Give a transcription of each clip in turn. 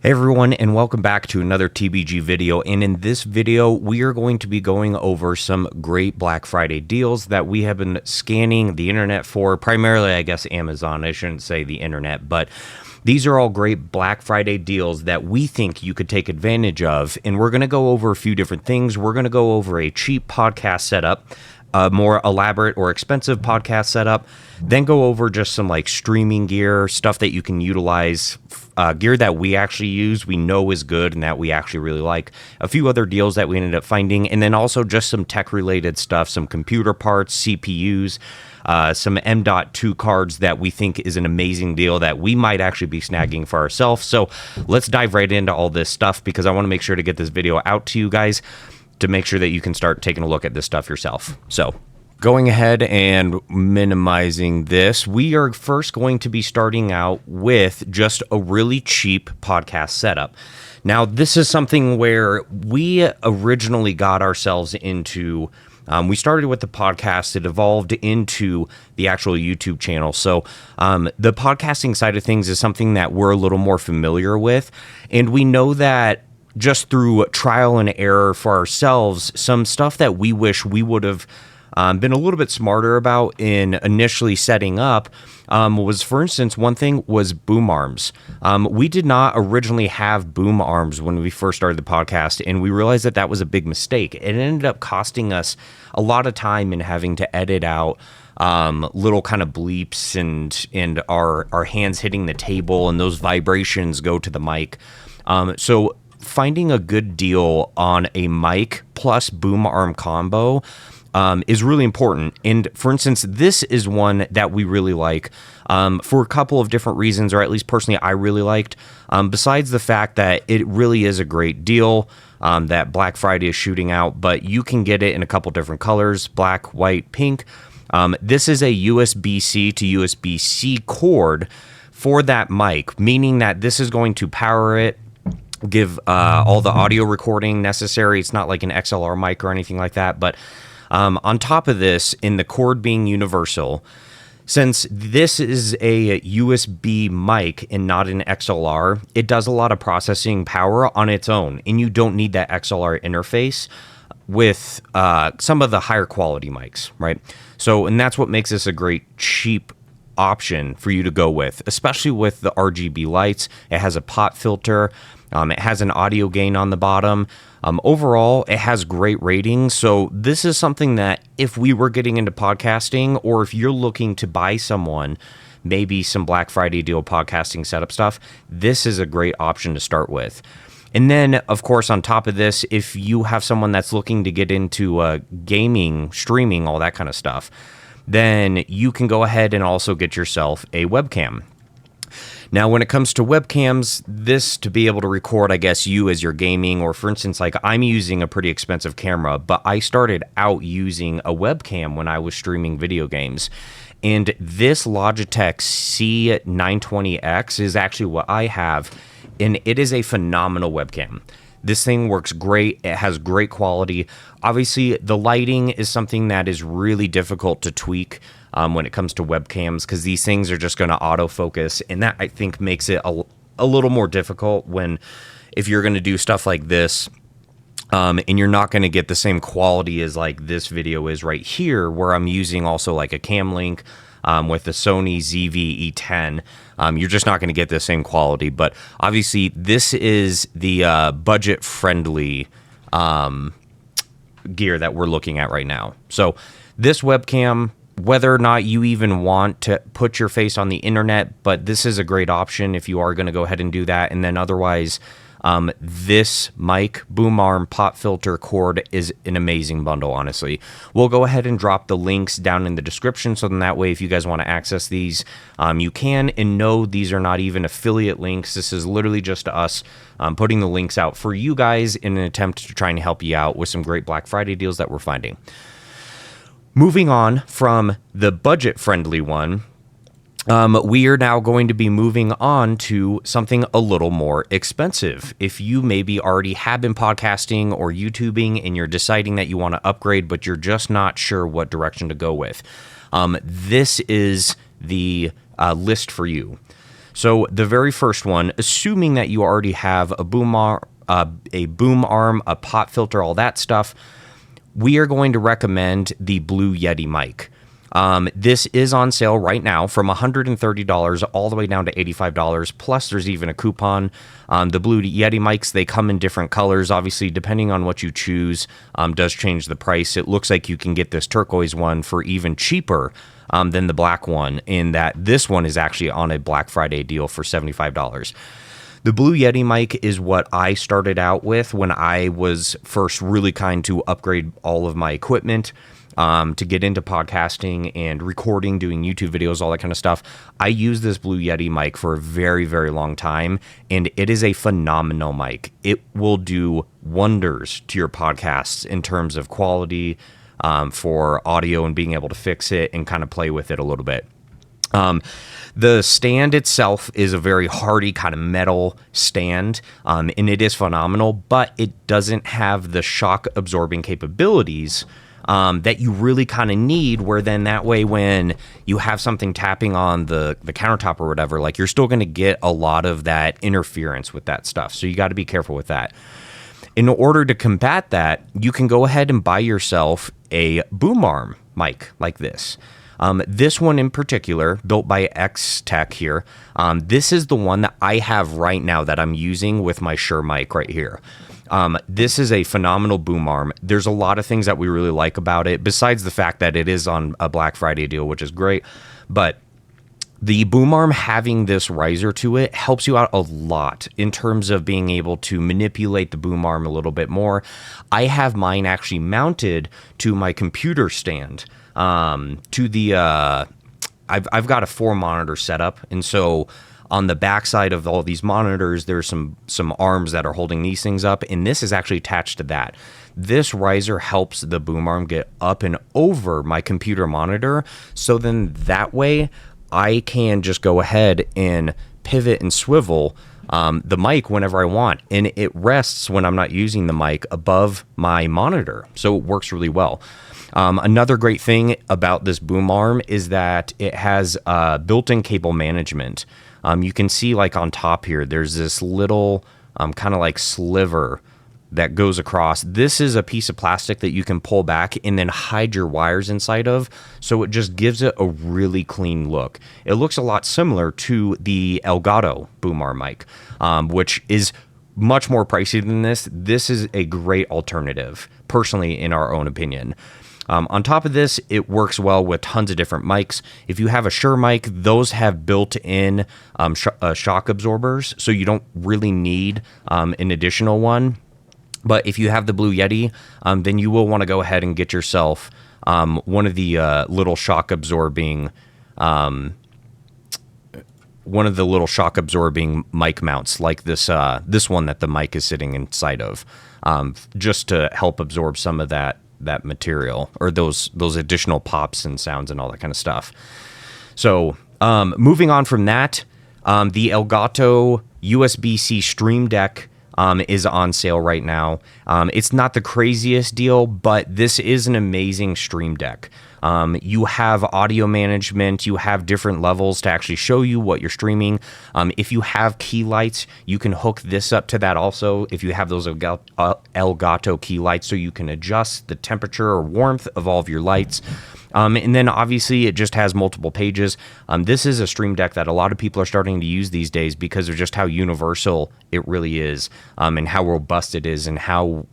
Hey everyone, and welcome back to another TBG video. And in this video, we are going to be going over some great Black Friday deals that we have been scanning the internet for, primarily, I guess, Amazon. I shouldn't say the internet, but these are all great Black Friday deals that we think you could take advantage of. And we're going to go over a few different things. We're going to go over a cheap podcast setup, a more elaborate or expensive podcast setup, then go over just some like streaming gear, stuff that you can utilize, gear that we actually use, we know is good and that we actually really like, a few other deals that we ended up finding, and then also just some tech related stuff, some computer parts, CPUs, some M.2 cards that we think is an amazing deal that we might actually be snagging for ourselves. So let's dive right into all this stuff because I want to make sure to get this video out to you guys to make sure that you can start taking a look at this stuff yourself. So going ahead and minimizing this, we are first going to be starting out with just a really cheap podcast setup. Now, this is something where we originally got ourselves into. We started with the podcast, it evolved into the actual YouTube channel. So the podcasting side of things is something that we're a little more familiar with. And we know that just through trial and error for ourselves, some stuff that we wish we would have been a little bit smarter about in initially setting up was, for instance, one thing was boom arms. We did not originally have boom arms when we first started the podcast, and we realized that that was a big mistake. It ended up costing us a lot of time in having to edit out little kind of bleeps and our hands hitting the table, and those vibrations go to the mic. So finding a good deal on a mic plus boom arm combo is really important. And for instance, this is one that we really like for a couple of different reasons, or at least personally, I really liked. Besides the fact that it really is a great deal that Black Friday is shooting out, but you can get it in a couple different colors, black, white, pink. This is a USB-C to USB-C cord for that mic, meaning that this is going to power it, give all the audio recording necessary. It's not like an XLR mic or anything like that, but on top of this, in the cord being universal, since this is a USB mic and not an XLR, it does a lot of processing power on its own, and you don't need that XLR interface with some of the higher quality mics, right? So, and that's what makes this a great cheap option for you to go with, especially with the RGB lights. It has a pop filter. It has an audio gain on the bottom. Overall, it has great ratings. So this is something that if we were getting into podcasting, or if you're looking to buy someone maybe some Black Friday deal podcasting setup stuff, this is a great option to start with. And then, of course, on top of this, if you have someone that's looking to get into gaming, streaming, all that kind of stuff, then you can go ahead and also get yourself a webcam. Now, when it comes to webcams, this to be able to record, I guess, you as you're gaming, or for instance, like I'm using a pretty expensive camera, but I started out using a webcam when I was streaming video games. And this Logitech C920X is actually what I have, and it is a phenomenal webcam. This thing works great. It has great quality. Obviously, the lighting is something that is really difficult to tweak when it comes to webcams, because these things are just going to autofocus, and that I think makes it a little more difficult when if you're going to do stuff like this, and you're not going to get the same quality as like this video is right here, where I'm using also like a cam link with the Sony ZV-E10. You're just not going to get the same quality, but obviously this is the budget-friendly gear that we're looking at right now. So this webcam, whether or not you even want to put your face on the internet, but this is a great option if you are going to go ahead and do that. And then otherwise, this mic, boom arm, pop filter cord is an amazing bundle, honestly. We'll go ahead and drop the links down in the description, so then that way if you guys want to access these, you can. And no, these are not even affiliate links. This is literally just us putting the links out for you guys in an attempt to try and help you out with some great Black Friday deals that we're finding. Moving on from the budget-friendly one, we are now going to be moving on to something a little more expensive. If you maybe already have been podcasting or YouTubing and you're deciding that you want to upgrade, but you're just not sure what direction to go with, this is the list for you. So the very first one, assuming that you already have a boom arm, a pop filter, all that stuff, we are going to recommend the Blue Yeti mic. This is on sale right now from $130 all the way down to $85. Plus, there's even a coupon. The Blue Yeti mics, they come in different colors. Obviously, depending on what you choose, does change the price. It looks like you can get this turquoise one for even cheaper than the black one, in that this one is actually on a Black Friday deal for $75. The Blue Yeti mic is what I started out with when I was first really kind to upgrade all of my equipment to get into podcasting and recording, doing YouTube videos, all that kind of stuff. I use this Blue Yeti mic for a very, very long time, and it is a phenomenal mic. It will do wonders to your podcasts in terms of quality for audio and being able to fix it and kind of play with it a little bit. The stand itself is a very hardy kind of metal stand, and it is phenomenal, but it doesn't have the shock absorbing capabilities that you really kind of need, where then that way when you have something tapping on the countertop or whatever, like, you're still going to get a lot of that interference with that stuff. So you got to be careful with that. In order to combat that, you can go ahead and buy yourself a boom arm mic like this. This one in particular, built by X Tech here, this is the one that I have right now that I'm using with my Shure mic right here. This is a phenomenal boom arm. There's a lot of things that we really like about it, besides the fact that it is on a Black Friday deal, which is great. But the boom arm having this riser to it helps you out a lot in terms of being able to manipulate the boom arm a little bit more. I have mine actually mounted to my computer stand. I've got a 4-monitor setup, and so on the backside of all these monitors, there's some arms that are holding these things up, and this is actually attached to that. This riser helps the boom arm get up and over my computer monitor, so then that way I can just go ahead and pivot and swivel the mic whenever I want, and it rests when I'm not using the mic above my monitor, so it works really well. Another great thing about this boom arm is that it has built-in cable management. You can see, like, on top here, there's this little kind of like sliver that goes across. This is a piece of plastic that you can pull back and then hide your wires inside of, so it just gives it a really clean look. It looks a lot similar to the Elgato boom arm mic, which is much more pricey than this. This is a great alternative, personally, in our own opinion. On top of this, it works well with tons of different mics. If you have a Shure mic, those have built-in shock absorbers, so you don't really need an additional one. But if you have the Blue Yeti, then you will want to go ahead and get yourself one of the little shock absorbing mic mounts, like this one that the mic is sitting inside of, just to help absorb some of that material, or those additional pops and sounds and all that kind of stuff. So moving on from that, the Elgato USB-C Stream Deck is on sale right now. It's not the craziest deal, but this is an amazing Stream Deck. You have audio management, you have different levels to actually show you what you're streaming. If you have key lights, you can hook this up to that also, if you have those Elgato key lights, so you can adjust the temperature or warmth of all of your lights. And then obviously it just has multiple pages. This is a Stream Deck that a lot of people are starting to use these days because of just how universal it really is, and how robust it is, and how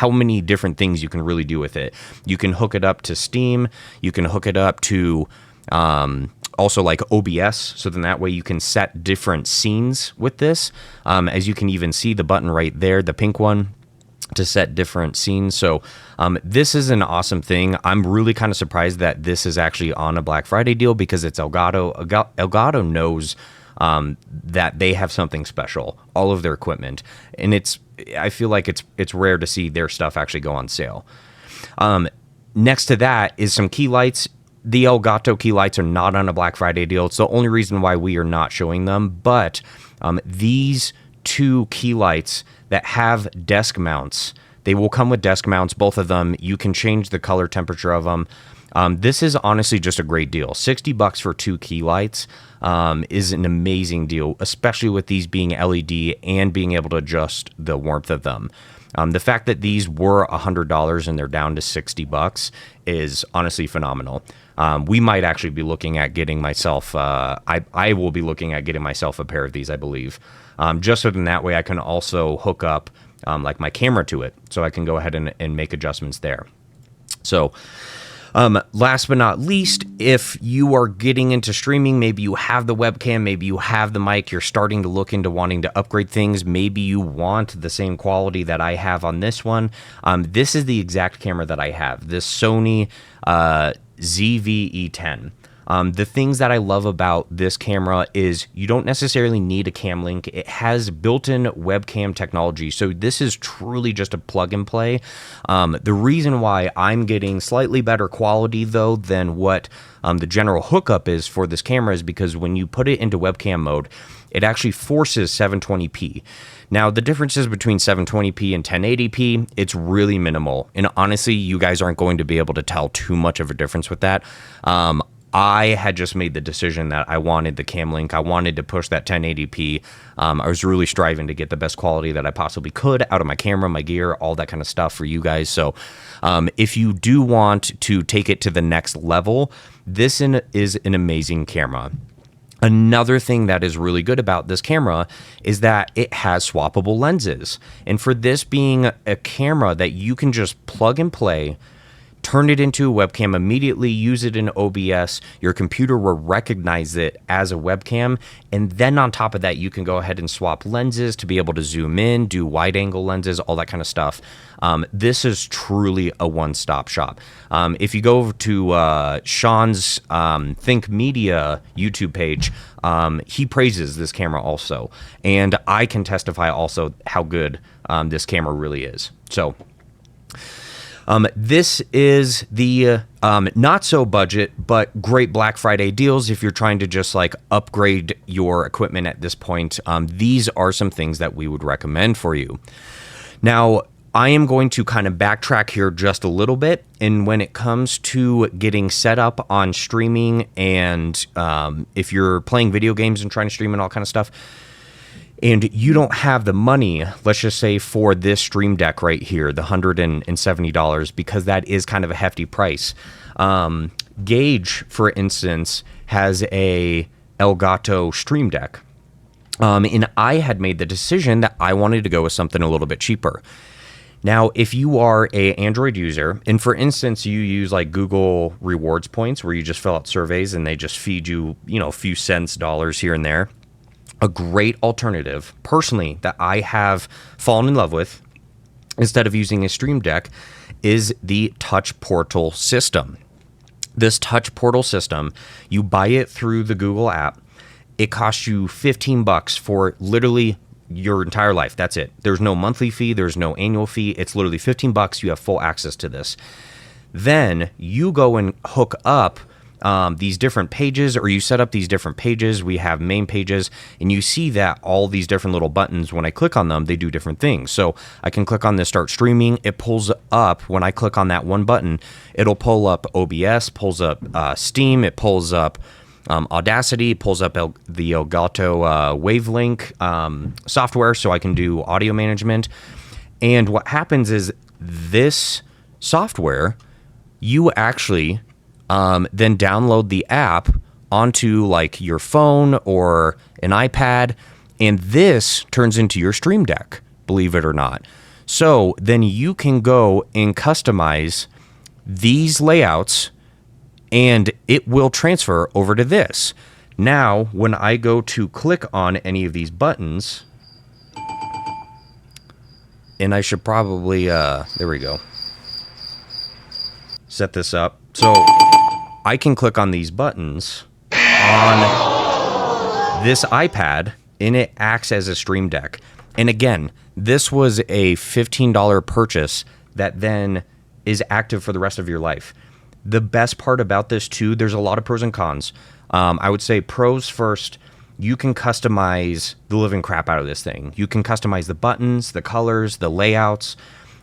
many different things you can really do with it. You can hook it up to Steam. You can hook it up to also like OBS, so then that way you can set different scenes with this. As you can even see the button right there, the pink one, to set different scenes. So this is an awesome thing. I'm really kind of surprised that this is actually on a Black Friday deal, because it's Elgato. Elgato knows that they have something special, all of their equipment, and I feel like it's rare to see their stuff actually go on sale. Next to that is some key lights. The Elgato key lights are not on a Black Friday deal. It's the only reason why we are not showing them, but these two key lights that have desk mounts, they will come with desk mounts, both of them. You can change the color temperature of them. This is honestly just a great deal. $60 for 2 key lights is an amazing deal, especially with these being LED and being able to adjust the warmth of them. The fact that these were $100 and they're down to $60 is honestly phenomenal. We might actually be looking at getting myself, I will be looking at getting myself a pair of these, I believe. Just so in that way I can also hook up like my camera to it, so I can go ahead and make adjustments there. So last but not least, if you are getting into streaming, maybe you have the webcam, maybe you have the mic, you're starting to look into wanting to upgrade things, maybe you want the same quality that I have on this one. This is the exact camera that I have, this Sony ZV-E10. The things that I love about this camera is you don't necessarily need a cam link. It has built-in webcam technology, so this is truly just a plug and play. The reason why I'm getting slightly better quality though than what the general hookup is for this camera is because when you put it into webcam mode, it actually forces 720p. Now, the differences between 720p and 1080p, it's really minimal. And honestly, you guys aren't going to be able to tell too much of a difference with that. I had just made the decision that I wanted the cam link. I wanted to push that 1080p. I was really striving to get the best quality that I possibly could out of my camera, my gear, all that kind of stuff for you guys. So if you do want to take it to the next level, this is an amazing camera. Another thing that is really good about this camera is that it has swappable lenses. And for this being a camera that you can just plug and play, turn it into a webcam, immediately use it in OBS, your computer will recognize it as a webcam, and then on top of that, you can go ahead and swap lenses to be able to zoom in, do wide angle lenses, all that kind of stuff. This is truly a one-stop shop. If you go over to Sean's Think Media YouTube page, he praises this camera also, and I can testify also how good this camera really is. So this is the not so budget, but great Black Friday deals. If you're trying to just like upgrade your equipment at this point, these are some things that we would recommend for you. Now, I am going to kind of backtrack here just a little bit. And when it comes to getting set up on streaming and if you're playing video games and trying to stream and all kind of stuff, and you don't have the money, let's just say for this Stream Deck right here, the $170, because that is kind of a hefty price. Gage, for instance, has a Elgato Stream Deck. And I had made the decision that I wanted to go with something a little bit cheaper. Now, if you are a Android user, and for instance, you use like Google Rewards points where you just fill out surveys and they just feed you, a few cents, dollars here and there. A great alternative, personally, that I have fallen in love with, instead of using a Stream Deck, is the Touch Portal system. This Touch Portal system, you buy it through the Google app. It costs you $15 for literally your entire life. That's it. There's no monthly fee. There's no annual fee. It's literally $15. You have full access to this. Then you go and hook up these different pages, or you set up these different pages. We have main pages, and you see that all these different little buttons, when I click on them, they do different things. So I can click on this start streaming. It pulls up, when I click on that one button, it'll pull up OBS, pulls up Steam, it pulls up Audacity, pulls up the Elgato Wavelink software, so I can do audio management. And what happens is this software, you actually then download the app onto like your phone or an iPad, and this turns into your Stream Deck, believe it or not. So then you can go and customize these layouts, and it will transfer over to this. Now, when I go to click on any of these buttons, and I should probably, there we go, set this up. So I can click on these buttons on this iPad, and it acts as a Stream Deck. And again, this was a $15 purchase that then is active for the rest of your life. The best part about this too, there's a lot of pros and cons. I would say pros first, you can customize the living crap out of this thing. You can customize the buttons, the colors, the layouts.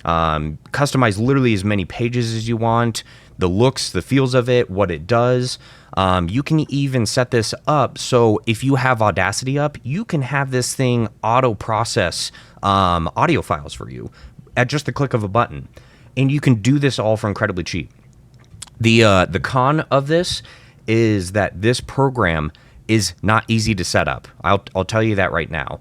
Customize literally as many pages as you want, the looks, the feels of it, what it does. You can even set this up so if you have Audacity up, you can have this thing auto process audio files for you at just the click of a button. And you can do this all for incredibly cheap. The con of this is that this program is not easy to set up. I'll tell you that right now.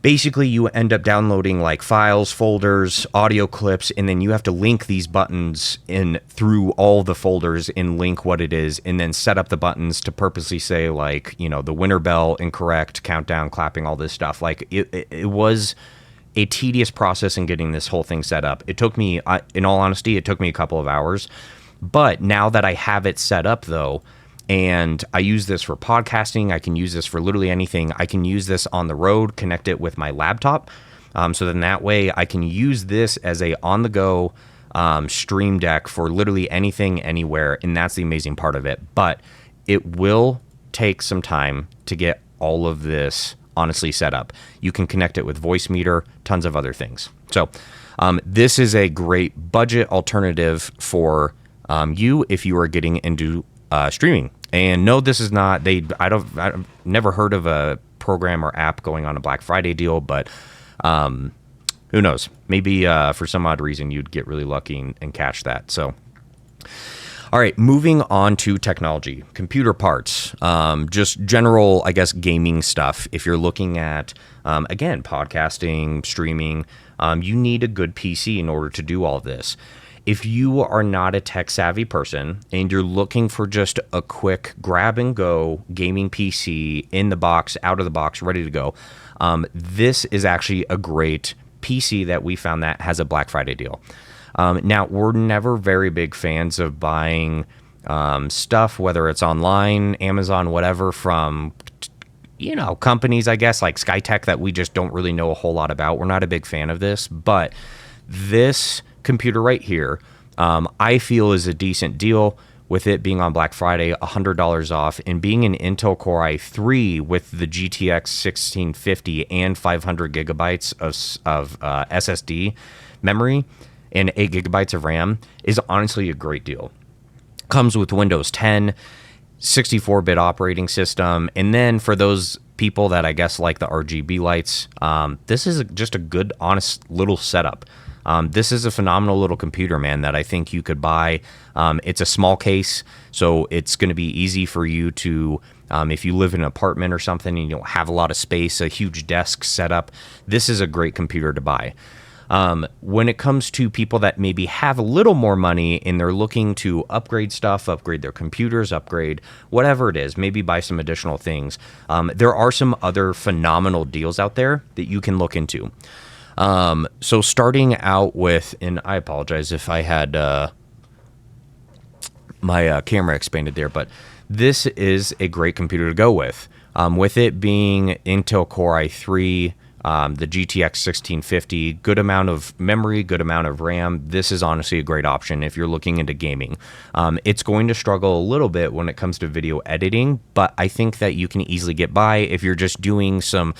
Basically, you end up downloading like files, folders, audio clips, and then you have to link these buttons in through all the folders and link what it is, and then set up the buttons to purposely say like, you know, the winter bell, incorrect, countdown, clapping, all this stuff. Like it was a tedious process in getting this whole thing set up. It took me, in all honesty, it took me a couple of hours. But now that I have it set up though, and I use this for podcasting, I can use this for literally anything. I can use this on the road, connect it with my laptop. So then that way I can use this as a on-the-go stream deck for literally anything, anywhere. And that's the amazing part of it. But it will take some time to get all of this honestly set up. You can connect it with Voicemeeter, tons of other things. So this is a great budget alternative for you if you are getting into streaming. And no, this is not, I've never heard of a program or app going on a Black Friday deal, but who knows? Maybe for some odd reason you'd get really lucky and catch that. So, all right, moving on to technology, computer parts, just general, I guess, gaming stuff. If you're looking at, again, podcasting, streaming, you need a good PC in order to do all of this. If you are not a tech savvy person and you're looking for just a quick grab and go gaming PC in the box, out of the box, ready to go, this is actually a great PC that we found that has a Black Friday deal. Now, we're never very big fans of buying stuff, whether it's online, Amazon, whatever, from companies, I guess, like Skytech that we just don't really know a whole lot about. We're not a big fan of this, but this computer right here, I feel is a decent deal with it being on Black Friday, $100 off, and being an Intel Core i3 with the GTX 1650 and 500 gigabytes of SSD memory and 8 gigabytes of RAM is honestly a great deal. Comes with Windows 10, 64-bit operating system, and then for those people that I guess like the RGB lights, this is just a good, honest little setup. This is a phenomenal little computer, man, that I think you could buy. It's a small case, so it's going to be easy for you to, if you live in an apartment or something and you don't have a lot of space, a huge desk setup, this is a great computer to buy. When it comes to people that maybe have a little more money and they're looking to upgrade stuff, upgrade their computers, upgrade whatever it is, maybe buy some additional things, there are some other phenomenal deals out there that you can look into. So starting out with, and I apologize if I had my camera expanded there, but this is a great computer to go with. With it being Intel Core i3, the GTX 1650, good amount of memory, good amount of RAM. This is honestly a great option if you're looking into gaming. It's going to struggle a little bit when it comes to video editing, but I think that you can easily get by if you're just doing some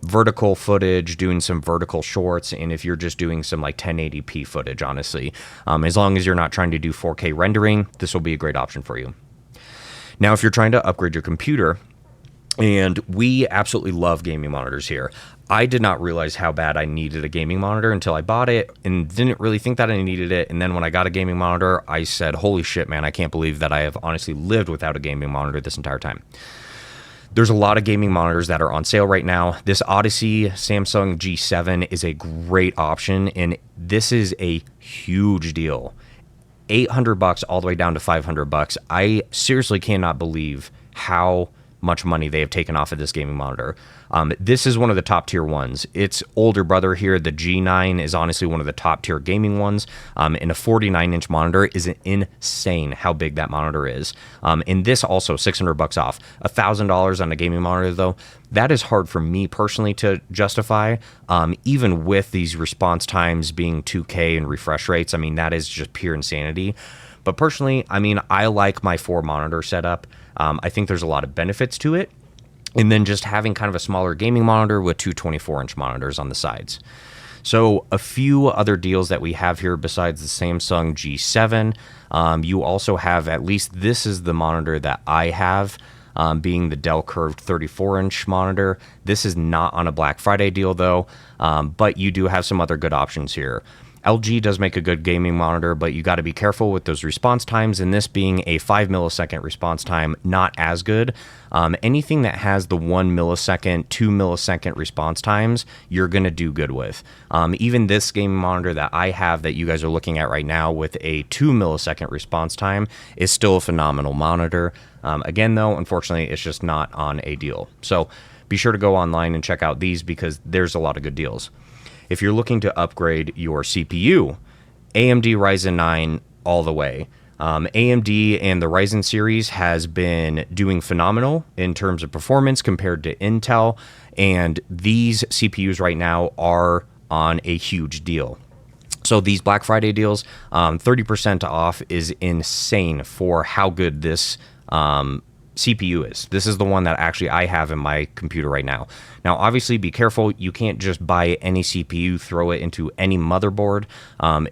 vertical footage, doing some vertical shorts, and if you're just doing some like 1080p footage, honestly. As long as you're not trying to do 4K rendering, this will be a great option for you. Now, if you're trying to upgrade your computer, and we absolutely love gaming monitors here. I did not realize how bad I needed a gaming monitor until I bought it and didn't really think that I needed it. And then when I got a gaming monitor, I said, holy shit, man, I can't believe that I have honestly lived without a gaming monitor this entire time. There's a lot of gaming monitors that are on sale right now. This Odyssey Samsung G7 is a great option, and this is a huge deal. $800 all the way down to $500. I seriously cannot believe how much money they have taken off of this gaming monitor. This is one of the top tier ones. Its older brother here, the G9, is honestly one of the top tier gaming ones. And a 49-inch monitor is insane how big that monitor is. And this also $600 off. $1,000 on a gaming monitor though, that is hard for me personally to justify. Even with these response times being 2K and refresh rates, I mean that is just pure insanity. But personally, I mean, I like my 4-monitor setup. I think there's a lot of benefits to it. And then just having kind of a smaller gaming monitor with two 24-inch monitors on the sides. So a few other deals that we have here besides the Samsung G7, you also have, at least this is the monitor that I have, being the Dell Curved 34-inch monitor. This is not on a Black Friday deal though, but you do have some other good options here. LG does make a good gaming monitor, but you got to be careful with those response times, and this being a 5 millisecond response time, not as good. Anything that has the 1 millisecond, 2 millisecond response times, you're going to do good with. Even this gaming monitor that I have that you guys are looking at right now with a 2 millisecond response time is still a phenomenal monitor. Again, though, unfortunately, it's just not on a deal. So be sure to go online and check out these because there's a lot of good deals. If you're looking to upgrade your CPU, AMD Ryzen 9 all the way. AMD and the Ryzen series has been doing phenomenal in terms of performance compared to Intel, and these CPUs right now are on a huge deal. So these Black Friday deals, 30% off is insane for how good this CPU is. This is the one that actually I have in my computer right now. Now, obviously, be careful. You can't just buy any CPU, throw it into any motherboard.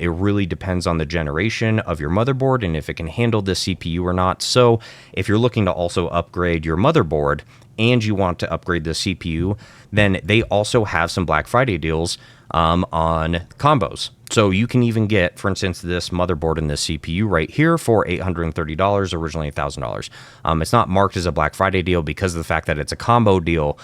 It really depends on the generation of your motherboard and if it can handle this CPU or not. So if you're looking to also upgrade your motherboard and you want to upgrade the CPU, then they also have some Black Friday deals on combos. So you can even get, for instance, this motherboard and this CPU right here for $830, originally $1,000. It's not marked as a Black Friday deal because of the fact that it's a combo deal.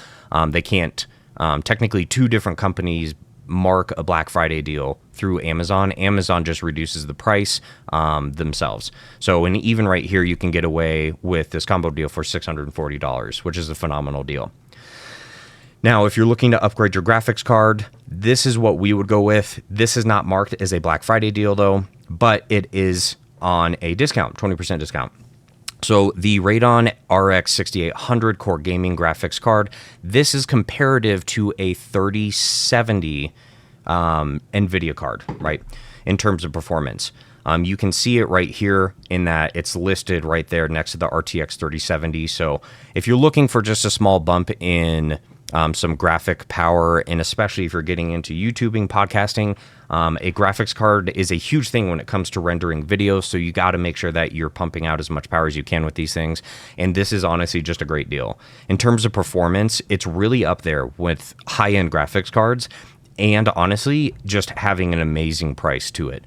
They can't, technically two different companies mark a Black Friday deal through Amazon. Amazon just reduces the price themselves. So, and even right here, you can get away with this combo deal for $640, which is a phenomenal deal. Now, if you're looking to upgrade your graphics card, this is what we would go with. This is not marked as a Black Friday deal though, but it is on a discount, 20% discount. So the Radeon RX 6800 core gaming graphics card, this is comparative to a 3070 NVIDIA card, right? In terms of performance. You can see it right here in that it's listed right there next to the RTX 3070. So if you're looking for just a small bump in some graphic power, and especially if you're getting into YouTubing, podcasting, a graphics card is a huge thing when it comes to rendering videos. So you got to make sure that you're pumping out as much power as you can with these things. And this is honestly just a great deal. In terms of performance, it's really up there with high-end graphics cards, and honestly, just having an amazing price to it.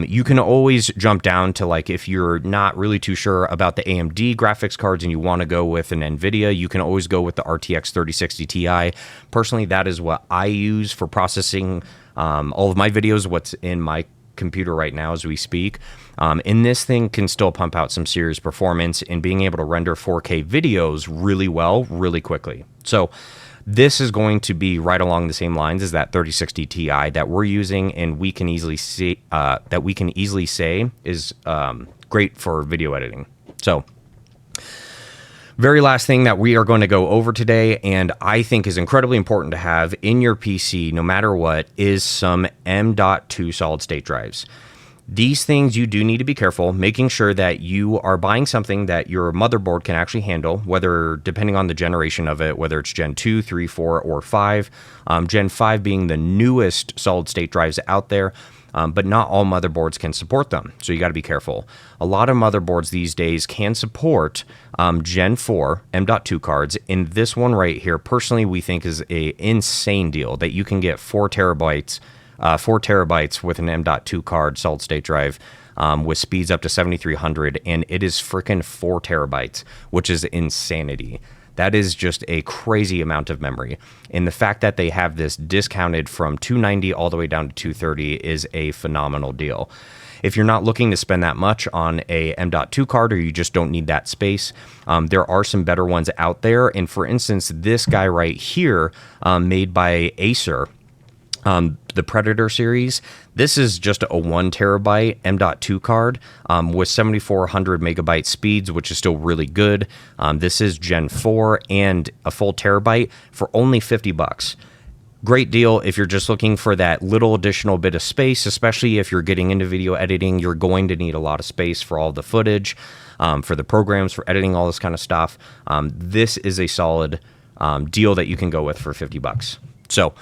You can always jump down to, like, if you're not really too sure about the AMD graphics cards and you want to go with an NVIDIA, you can always go with the RTX 3060 Ti. Personally, that is what I use for processing all of my videos, what's in my computer right now as we speak. And this thing can still pump out some serious performance in being able to render 4K videos really well, really quickly. So this is going to be right along the same lines as that 3060 Ti that we're using, and we can easily see say is great for video editing. So, very last thing that we are going to go over today, and I think is incredibly important to have in your PC, no matter what, is some M.2 solid state drives. These things you do need to be careful, making sure that you are buying something that your motherboard can actually handle, whether, depending on the generation of it, whether it's Gen 2, 3, 4, or 5. Gen 5 being the newest solid state drives out there, but not all motherboards can support them. So you got to be careful. A lot of motherboards these days can support Gen 4 M.2 cards. And this one right here, personally, we think is a insane deal that you can get 4 terabytes with an M.2 card solid state drive with speeds up to 7300, and it is freaking 4 terabytes, which is insanity. That is just a crazy amount of memory. And the fact that they have this discounted from $290 all the way down to $230 is a phenomenal deal. If you're not looking to spend that much on a M.2 card, or you just don't need that space, there are some better ones out there. And for instance, this guy right here, made by Acer, the Predator series, this is just a 1 terabyte M.2 card with 7400 megabyte speeds, which is still really good. This is Gen 4 and a full terabyte for only $50. Great deal if you're just looking for that little additional bit of space, especially if you're getting into video editing. You're going to need a lot of space for all the footage, for the programs, for editing, all this kind of stuff. This is a solid deal that you can go with for $50. So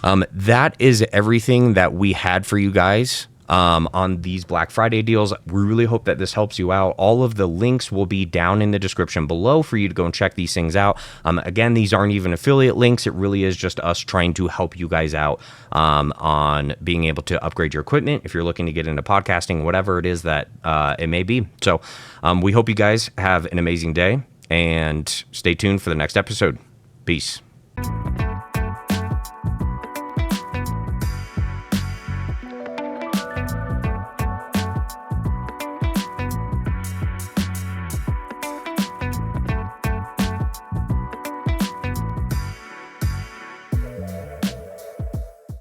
That is everything that we had for you guys on these Black Friday deals. We really hope that this helps you out. All of the links will be down in the description below for you to go and check these things out. Again, these aren't even affiliate links. It really is just us trying to help you guys out on being able to upgrade your equipment if you're looking to get into podcasting, whatever it is that it may be. So we hope you guys have an amazing day and stay tuned for the next episode. Peace.